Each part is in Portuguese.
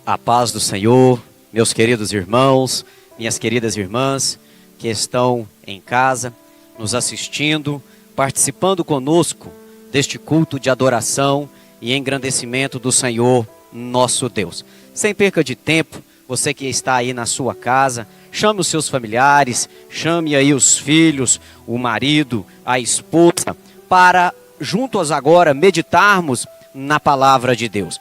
A paz do Senhor, meus queridos irmãos, minhas queridas irmãs que estão em casa, nos assistindo, participando conosco deste culto de adoração e engrandecimento do Senhor, nosso Deus. Sem perca de tempo, você que está aí na sua casa, chame os seus familiares, chame aí os filhos, o marido, a esposa, para juntos agora meditarmos na palavra de Deus.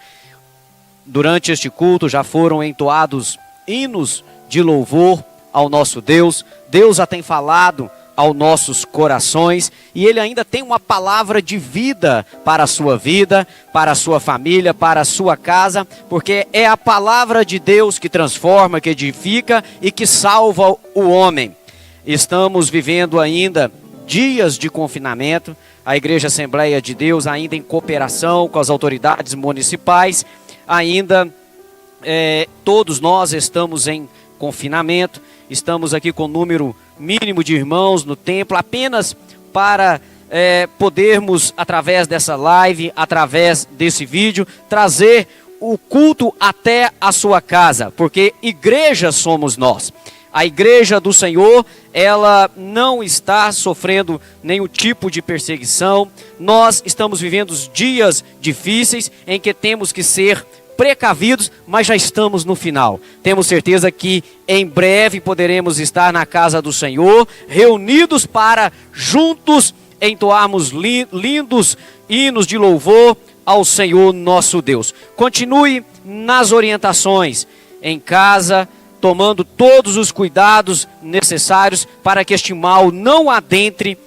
Durante este culto já foram entoados hinos de louvor ao nosso Deus. Deus já tem falado aos nossos corações e Ele ainda tem uma palavra de vida para a sua vida, para a sua família, para a sua casa, porque é a palavra de Deus que transforma, que edifica e que salva o homem. Estamos vivendo ainda dias de confinamento, a Igreja Assembleia de Deus ainda em cooperação com as autoridades municipais, ainda todos nós estamos em confinamento, estamos aqui com o número mínimo de irmãos no templo, apenas para podermos, através dessa live, através desse vídeo, trazer o culto até a sua casa, porque igreja somos nós. A igreja do Senhor, ela não está sofrendo nenhum tipo de perseguição. Nós estamos vivendo dias difíceis em que temos que ser precavidos, mas já estamos no final. Temos certeza que em breve poderemos estar na casa do Senhor, reunidos para juntos entoarmos lindos hinos de louvor ao Senhor nosso Deus. Continue nas orientações em casa, tomando todos os cuidados necessários para que este mal não adentre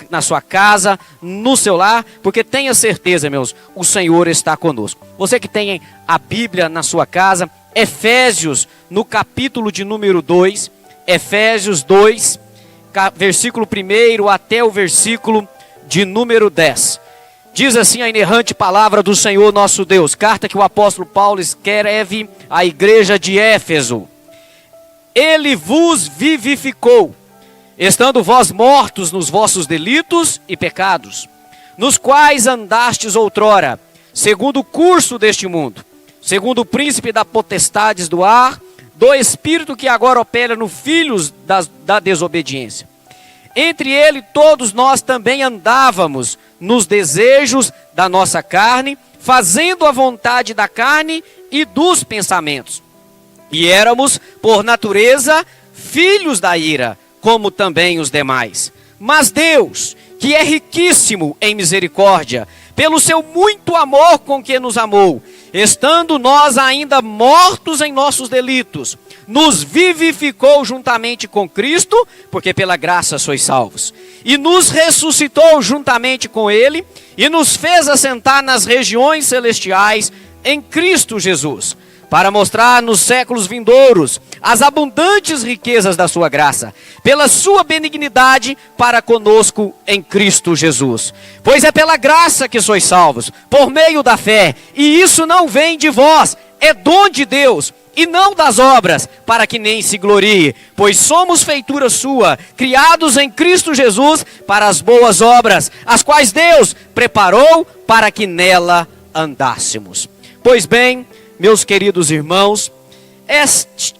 na sua casa, no seu lar, porque tenha certeza, meus, o Senhor está conosco. Você que tem a Bíblia na sua casa, Efésios, no capítulo de número 2, Efésios 2, versículo 1 até o versículo de número 10. Diz assim a inerrante palavra do Senhor nosso Deus, carta que o apóstolo Paulo escreve à igreja de Éfeso. Ele vos vivificou, estando vós mortos nos vossos delitos e pecados, nos quais andastes outrora, segundo o curso deste mundo, segundo o príncipe da potestades do ar, do espírito que agora opera no filhos da desobediência. Entre ele todos nós também andávamos nos desejos da nossa carne, fazendo a vontade da carne e dos pensamentos. E éramos, por natureza, filhos da ira, como também os demais. Mas Deus, que é riquíssimo em misericórdia, pelo seu muito amor com que nos amou, estando nós ainda mortos em nossos delitos, nos vivificou juntamente com Cristo, porque pela graça sois salvos, e nos ressuscitou juntamente com Ele, e nos fez assentar nas regiões celestiais em Cristo Jesus, para mostrar nos séculos vindouros as abundantes riquezas da sua graça, pela sua benignidade para conosco em Cristo Jesus. Pois é pela graça que sois salvos, por meio da fé, e isso não vem de vós, é dom de Deus, e não das obras, para que nem se glorie, pois somos feitura sua, criados em Cristo Jesus para as boas obras, as quais Deus preparou para que nela andássemos. Pois bem, meus queridos irmãos,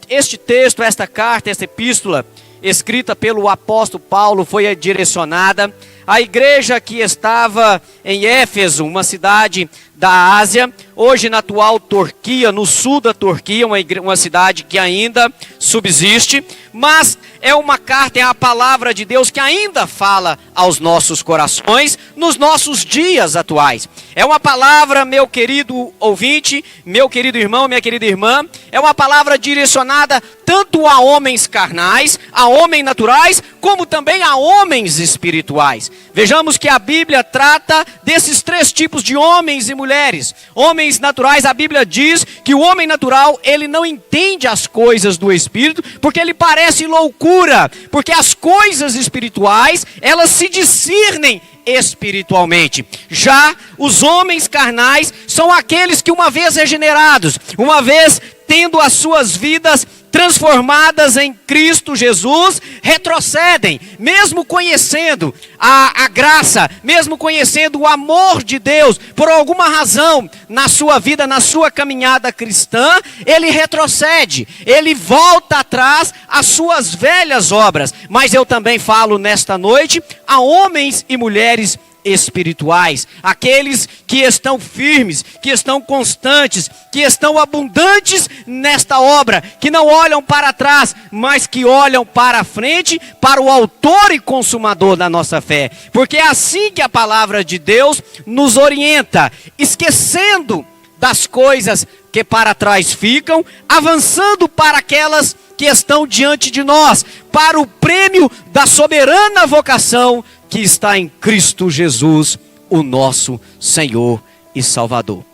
este texto, esta carta, esta epístola, escrita pelo apóstolo Paulo, foi direcionada à igreja que estava em Éfeso, uma cidade da Ásia, hoje na atual Turquia, no sul da Turquia, uma cidade que ainda subsiste, mas é uma carta, é a palavra de Deus que ainda fala aos nossos corações, nos nossos dias atuais. É uma palavra, meu querido ouvinte, meu querido irmão, minha querida irmã, é uma palavra direcionada tanto a homens carnais, a homens naturais, como também a homens espirituais. Vejamos que a Bíblia trata desses três tipos de homens e mulheres. Homens naturais, a Bíblia diz que o homem natural, ele não entende as coisas do Espírito, porque ele parece loucura, porque as coisas espirituais, elas se discernem espiritualmente. Já os homens carnais são aqueles que, uma vez regenerados, uma vez tendo as suas vidas transformadas em Cristo Jesus, retrocedem, mesmo conhecendo a graça, mesmo conhecendo o amor de Deus, por alguma razão na sua vida, na sua caminhada cristã, ele retrocede, ele volta atrás às suas velhas obras. Mas eu também falo nesta noite a homens e mulheres espirituais, aqueles que estão firmes, que estão constantes, que estão abundantes nesta obra, que não olham para trás, mas que olham para a frente, para o autor e consumador da nossa fé, porque é assim que a palavra de Deus nos orienta, esquecendo das coisas que para trás ficam, avançando para aquelas que estão diante de nós, para o prêmio da soberana vocação que está em Cristo Jesus, o nosso Senhor e Salvador.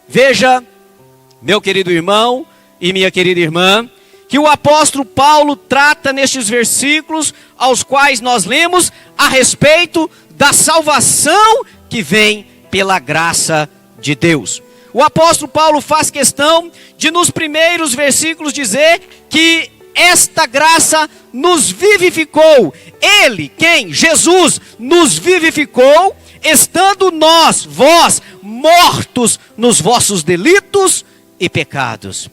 Veja, meu querido irmão e minha querida irmã, que o apóstolo Paulo trata nestes versículos aos quais nós lemos a respeito da salvação que vem pela graça de Deus. O apóstolo Paulo faz questão de nos primeiros versículos dizer que esta graça nos vivificou. Ele, quem? Jesus, nos vivificou, estando vós, mortos nos vossos delitos e pecados.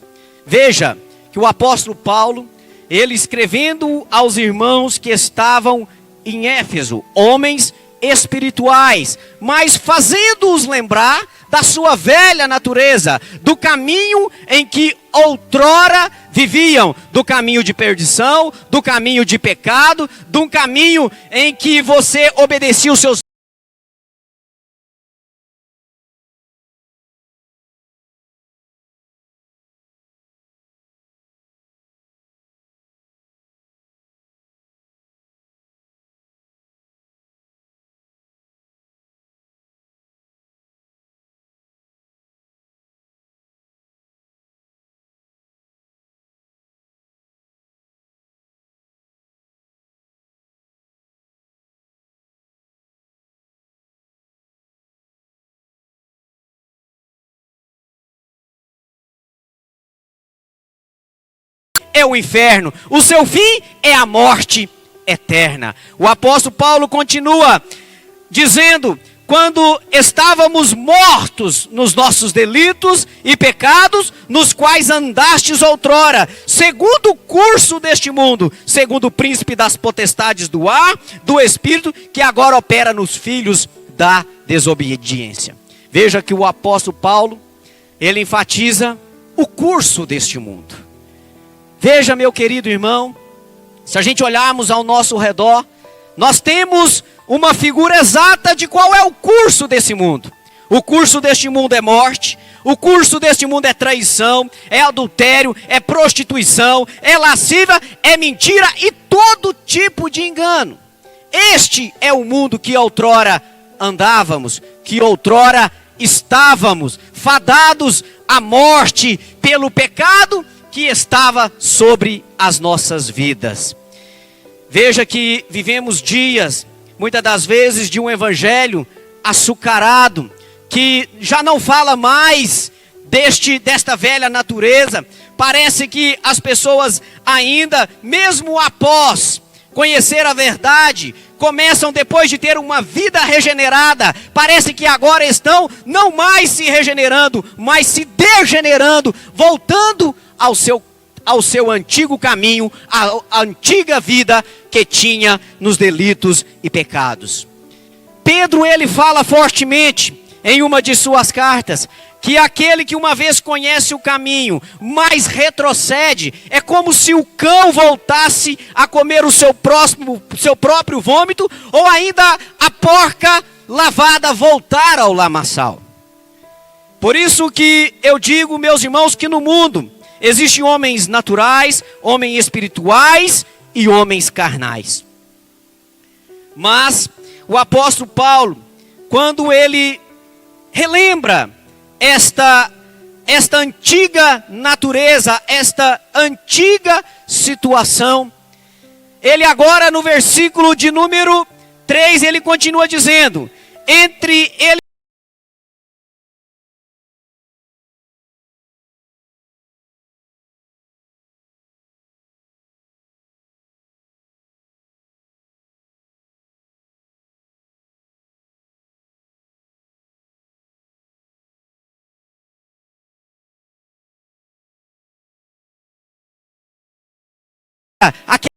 Veja que o apóstolo Paulo, ele escrevendo aos irmãos que estavam em Éfeso, homens espirituais, mas fazendo-os lembrar da sua velha natureza, do caminho em que outrora viviam, do caminho de perdição, do caminho de pecado, de um caminho em que você obedecia os seus é o inferno, o seu fim é a morte eterna. O apóstolo Paulo continua dizendo: quando estávamos mortos nos nossos delitos e pecados, nos quais andastes outrora, segundo o curso deste mundo, segundo o príncipe das potestades do ar, do espírito, que agora opera nos filhos da desobediência. Veja que o apóstolo Paulo, ele enfatiza o curso deste mundo. Veja, meu querido irmão, se a gente olharmos ao nosso redor, nós temos uma figura exata de qual é o curso desse mundo. O curso deste mundo é morte, o curso deste mundo é traição, é adultério, é prostituição, é lascívia, é mentira e todo tipo de engano. Este é o mundo que outrora andávamos, que outrora estávamos, fadados à morte pelo pecado que estava sobre as nossas vidas. Veja que vivemos dias, muitas das vezes, de um evangelho açucarado, que já não fala mais desta velha natureza. Parece que as pessoas ainda, mesmo após conhecer a verdade, começam, depois de ter uma vida regenerada, parece que agora estão não mais se regenerando, mas se degenerando, voltando ao seu antigo caminho, a antiga vida que tinha nos delitos e pecados. Pedro, ele fala fortemente em uma de suas cartas, que aquele que uma vez conhece o caminho, mas retrocede, é como se o cão voltasse a comer o seu próprio vômito, ou ainda a porca lavada voltar ao lamaçal. Por isso que eu digo, meus irmãos, que no mundo existem homens naturais, homens espirituais e homens carnais. Mas o apóstolo Paulo, quando ele relembra esta antiga natureza, esta antiga situação, ele agora no versículo de número 3, ele continua dizendo: entre ele aquele